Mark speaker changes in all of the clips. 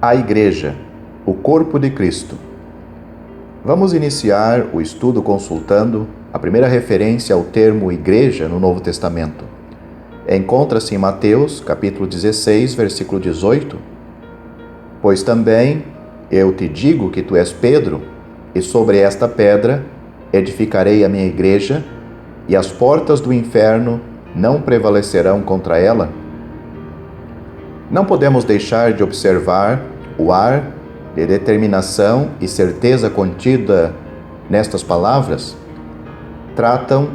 Speaker 1: A Igreja, o corpo de Cristo. Vamos iniciar o estudo consultando a primeira referência ao termo igreja no Novo Testamento. Encontra-se em Mateus, capítulo 16, versículo 18. Pois também eu te digo que tu és Pedro, e sobre esta pedra edificarei a minha igreja, e as portas do inferno não prevalecerão contra ela. Não podemos deixar de observar o ar de determinação e certeza contida nestas palavras. Tratam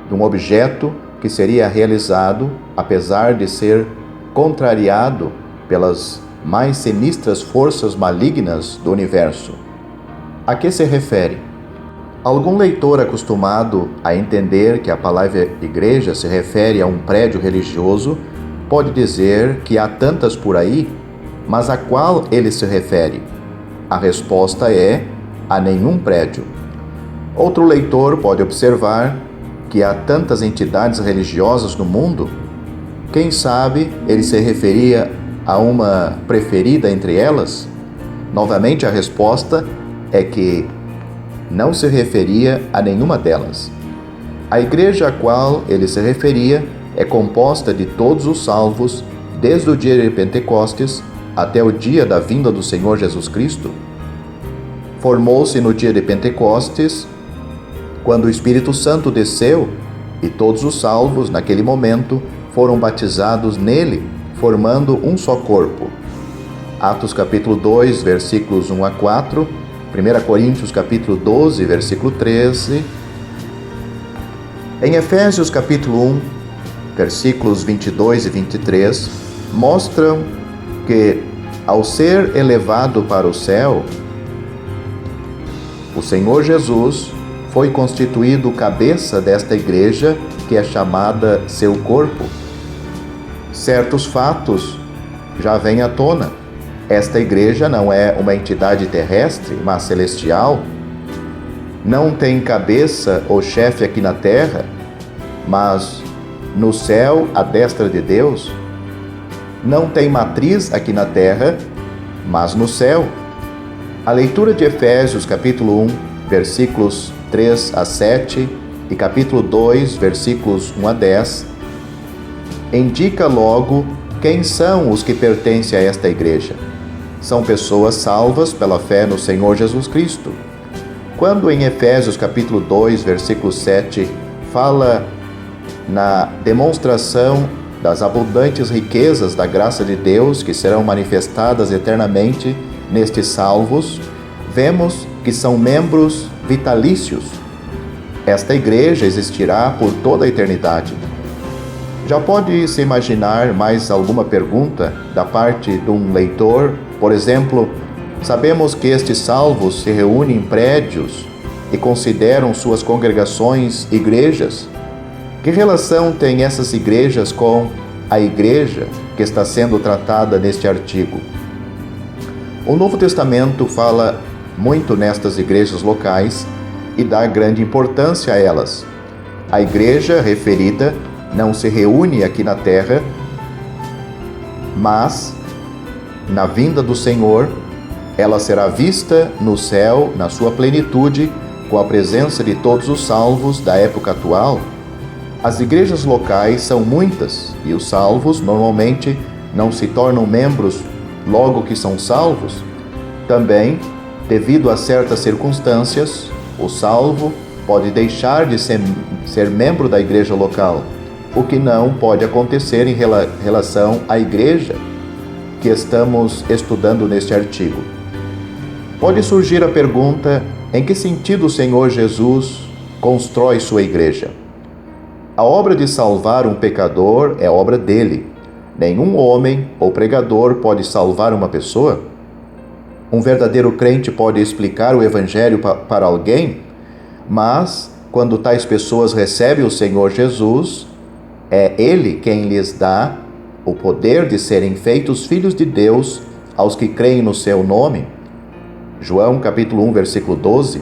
Speaker 1: de um objeto que seria realizado apesar de ser contrariado pelas mais sinistras forças malignas do universo. A que se refere? Algum leitor acostumado a entender que a palavra igreja se refere a um prédio religioso pode dizer que há tantas por aí, mas a qual ele se refere? A resposta é: a nenhum prédio. Outro leitor pode observar que há tantas entidades religiosas no mundo. Quem sabe ele se referia a uma preferida entre elas? Novamente, a resposta é que não se referia a nenhuma delas. A igreja a qual ele se referia é composta de todos os salvos, desde o dia de Pentecostes até o dia da vinda do Senhor Jesus Cristo. Formou-se no dia de Pentecostes, quando o Espírito Santo desceu, e todos os salvos, naquele momento, foram batizados nele, formando um só corpo. Atos capítulo 2, versículos 1 a 4, 1 Coríntios capítulo 12, versículo 13. Em Efésios capítulo 1, versículos 22 e 23, mostram que, ao ser elevado para o céu, o Senhor Jesus foi constituído cabeça desta igreja, que é chamada seu corpo. Certos fatos já vêm à tona. Esta igreja não é uma entidade terrestre, mas celestial. Não tem cabeça ou chefe aqui na terra, mas no céu, à destra de Deus. Não tem matriz aqui na terra, mas no céu. A leitura de Efésios capítulo 1, versículos 3 a 7 e capítulo 2, versículos 1 a 10, indica logo quem são os que pertencem a esta igreja. São pessoas salvas pela fé no Senhor Jesus Cristo. Quando em Efésios capítulo 2, versículo 7, fala na demonstração das abundantes riquezas da graça de Deus que serão manifestadas eternamente nestes salvos, vemos que são membros vitalícios. Esta igreja existirá por toda a eternidade. Já pode se imaginar mais alguma pergunta da parte de um leitor? Por exemplo, sabemos que estes salvos se reúnem em prédios e consideram suas congregações igrejas. Que relação têm essas igrejas com a igreja que está sendo tratada neste artigo? O Novo Testamento fala muito nestas igrejas locais e dá grande importância a elas. A igreja referida não se reúne aqui na terra, mas, na vinda do Senhor, ela será vista no céu, na sua plenitude, com a presença de todos os salvos da época atual. As igrejas locais são muitas e os salvos normalmente não se tornam membros logo que são salvos. Também, devido a certas circunstâncias, o salvo pode deixar de ser membro da igreja local, o que não pode acontecer em relação à igreja que estamos estudando neste artigo. Pode surgir a pergunta: em que sentido o Senhor Jesus constrói sua igreja? A obra de salvar um pecador é obra dele. Nenhum homem ou pregador pode salvar uma pessoa. Um verdadeiro crente pode explicar o Evangelho para alguém, mas, quando tais pessoas recebem o Senhor Jesus, é Ele quem lhes dá o poder de serem feitos filhos de Deus aos que creem no seu nome. João capítulo 1, versículo 12.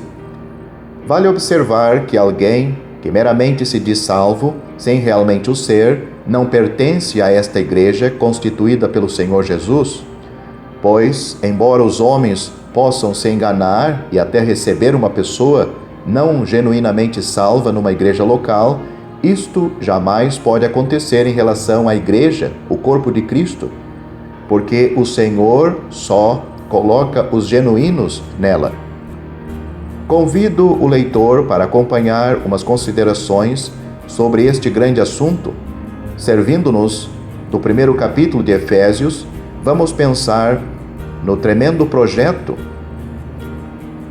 Speaker 1: Vale observar que alguém que meramente se diz salvo, sem realmente o ser, não pertence a esta igreja constituída pelo Senhor Jesus. Pois, embora os homens possam se enganar e até receber uma pessoa não genuinamente salva numa igreja local, isto jamais pode acontecer em relação à igreja, o corpo de Cristo, porque o Senhor só coloca os genuínos nela. Convido o leitor para acompanhar umas considerações sobre este grande assunto. Servindo-nos do primeiro capítulo de Efésios, vamos pensar no tremendo projeto.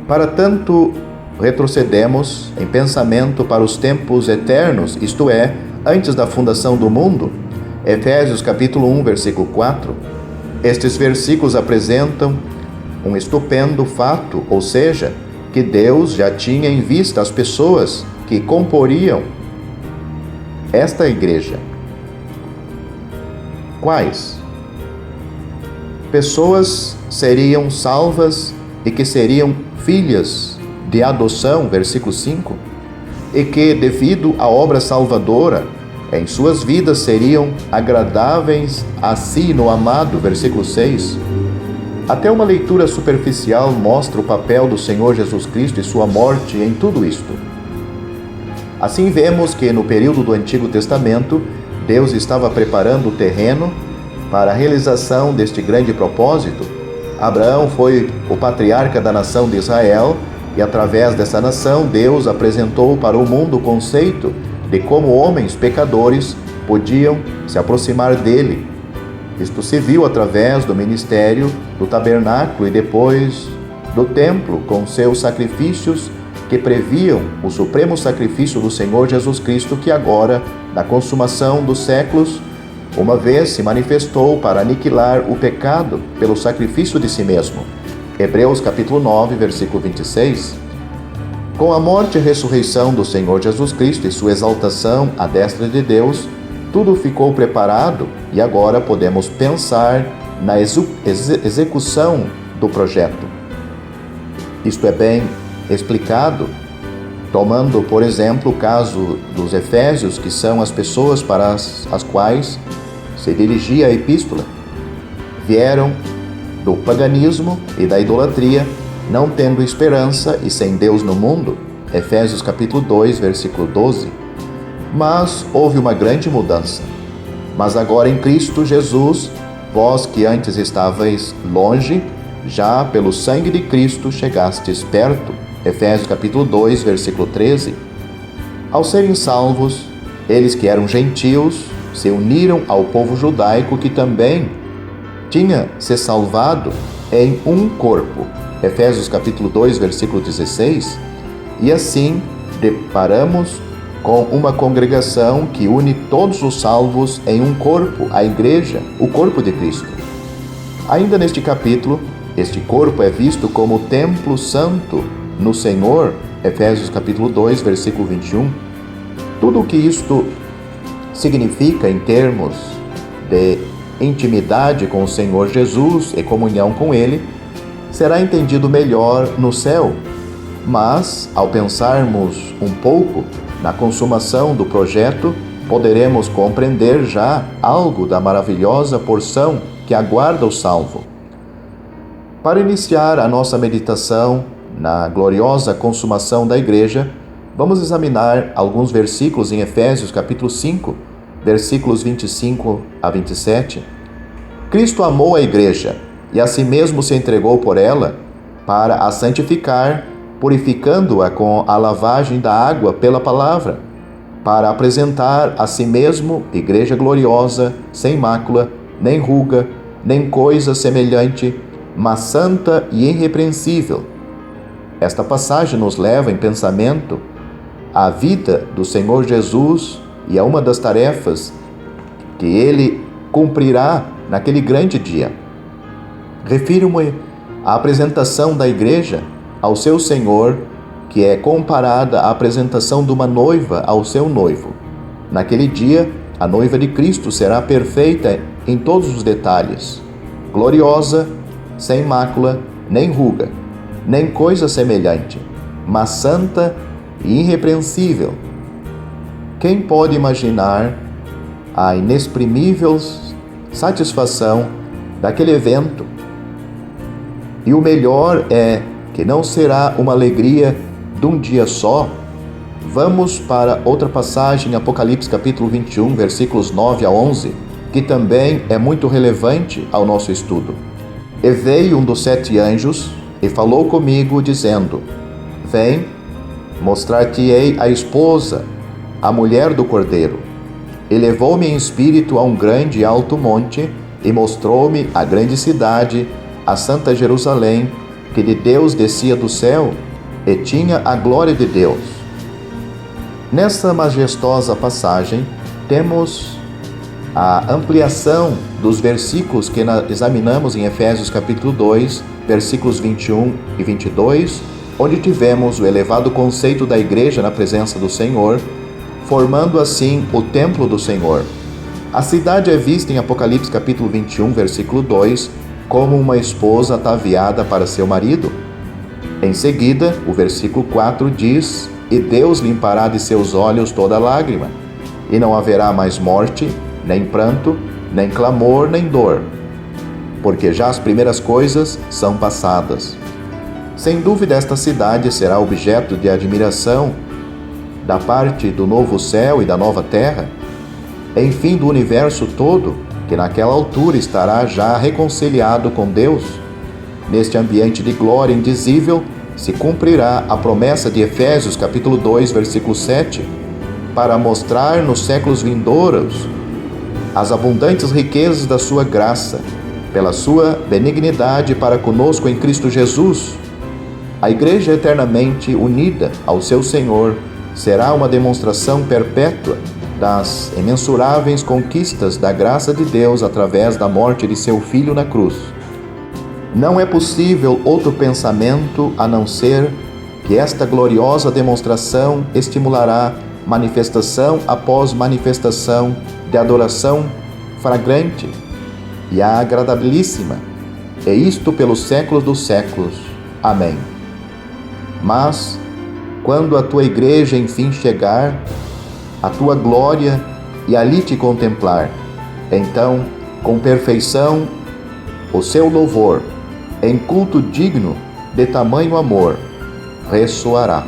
Speaker 1: Para tanto, retrocedemos em pensamento para os tempos eternos, isto é, antes da fundação do mundo. Efésios capítulo 1, versículo 4. Estes versículos apresentam um estupendo fato, ou seja, que Deus já tinha em vista as pessoas que comporiam esta igreja. Quais? Pessoas seriam salvas e que seriam filhas de adoção, versículo 5, e que, devido à obra salvadora, em suas vidas seriam agradáveis a si no amado, versículo 6. Até uma leitura superficial mostra o papel do Senhor Jesus Cristo e sua morte em tudo isto. Assim vemos que no período do Antigo Testamento, Deus estava preparando o terreno para a realização deste grande propósito. Abraão foi o patriarca da nação de Israel e, através dessa nação, Deus apresentou para o mundo o conceito de como homens pecadores podiam se aproximar dele. Isto se viu através do ministério do tabernáculo e depois do templo, com seus sacrifícios que previam o supremo sacrifício do Senhor Jesus Cristo, que agora, na consumação dos séculos, uma vez se manifestou para aniquilar o pecado pelo sacrifício de si mesmo. Hebreus capítulo 9, versículo 26. Com a morte e ressurreição do Senhor Jesus Cristo e sua exaltação à destra de Deus, tudo ficou preparado e agora podemos pensar na execução do projeto. Isto é bem explicado, tomando, por exemplo, o caso dos Efésios, que são as pessoas para as quais se dirigia a epístola. Vieram do paganismo e da idolatria, não tendo esperança e sem Deus no mundo. Efésios capítulo 2, versículo 12. Mas houve uma grande mudança. Mas agora em Cristo Jesus, vós que antes estavais longe, já pelo sangue de Cristo chegastes perto. Efésios capítulo 2, versículo 13. Ao serem salvos, eles que eram gentios se uniram ao povo judaico que também tinha se salvado em um corpo. Efésios capítulo 2, versículo 16. E assim deparamos com uma congregação que une todos os salvos em um corpo, a igreja, o corpo de Cristo. Ainda neste capítulo, este corpo é visto como o templo santo no Senhor, Efésios capítulo 2, versículo 21. Tudo o que isto significa em termos de intimidade com o Senhor Jesus e comunhão com Ele, será entendido melhor no céu. Mas, ao pensarmos um pouco na consumação do projeto, poderemos compreender já algo da maravilhosa porção que aguarda o salvo. Para iniciar a nossa meditação na gloriosa consumação da igreja, vamos examinar alguns versículos em Efésios capítulo 5, versículos 25 a 27. Cristo amou a igreja e a si mesmo se entregou por ela para a santificar, purificando-a com a lavagem da água pela palavra, para apresentar a si mesmo igreja gloriosa, sem mácula, nem ruga, nem coisa semelhante, mas santa e irrepreensível. Esta passagem nos leva em pensamento à vida do Senhor Jesus e a uma das tarefas que Ele cumprirá naquele grande dia. Refiro-me à apresentação da igreja ao seu Senhor, que é comparada à apresentação de uma noiva ao seu noivo. Naquele dia, a noiva de Cristo será perfeita em todos os detalhes, gloriosa, sem mácula, nem ruga, nem coisa semelhante, mas santa e irrepreensível. Quem pode imaginar a inexprimível satisfação daquele evento E o melhor é que não será uma alegria de um dia só. Vamos para outra passagem, Apocalipse capítulo 21, versículos 9 a 11, que também é muito relevante ao nosso estudo. E veio um dos 7 anjos e falou comigo, dizendo: Vem, mostrar-te-ei a esposa, a mulher do Cordeiro. E levou-me em espírito a um grande e alto monte, e mostrou-me a grande cidade, a santa Jerusalém, que de Deus descia do céu, e tinha a glória de Deus. Nessa majestosa passagem, temos a ampliação dos versículos que examinamos em Efésios capítulo 2, versículos 21 e 22, onde tivemos o elevado conceito da igreja na presença do Senhor, formando assim o templo do Senhor. A cidade é vista em Apocalipse capítulo 21, versículo 2, como uma esposa ataviada para seu marido. Em seguida, o versículo 4 diz: E Deus limpará de seus olhos toda lágrima, e não haverá mais morte, nem pranto, nem clamor, nem dor, porque já as primeiras coisas são passadas. Sem dúvida, esta cidade será objeto de admiração da parte do novo céu e da nova terra, enfim, do universo todo, que naquela altura estará já reconciliado com Deus. Neste ambiente de glória indizível se cumprirá a promessa de Efésios capítulo 2, versículo 7, para mostrar nos séculos vindouros as abundantes riquezas da sua graça, pela sua benignidade para conosco em Cristo Jesus. A igreja eternamente unida ao seu Senhor será uma demonstração perpétua das imensuráveis conquistas da graça de Deus através da morte de seu Filho na cruz. Não é possível outro pensamento a não ser que esta gloriosa demonstração estimulará manifestação após manifestação de adoração fragrante e agradabilíssima, e isto pelos séculos dos séculos. Amém. Mas, quando a tua igreja enfim chegar, a tua glória e ali te contemplar, então, com perfeição, o seu louvor, em culto digno de tamanho amor, ressoará.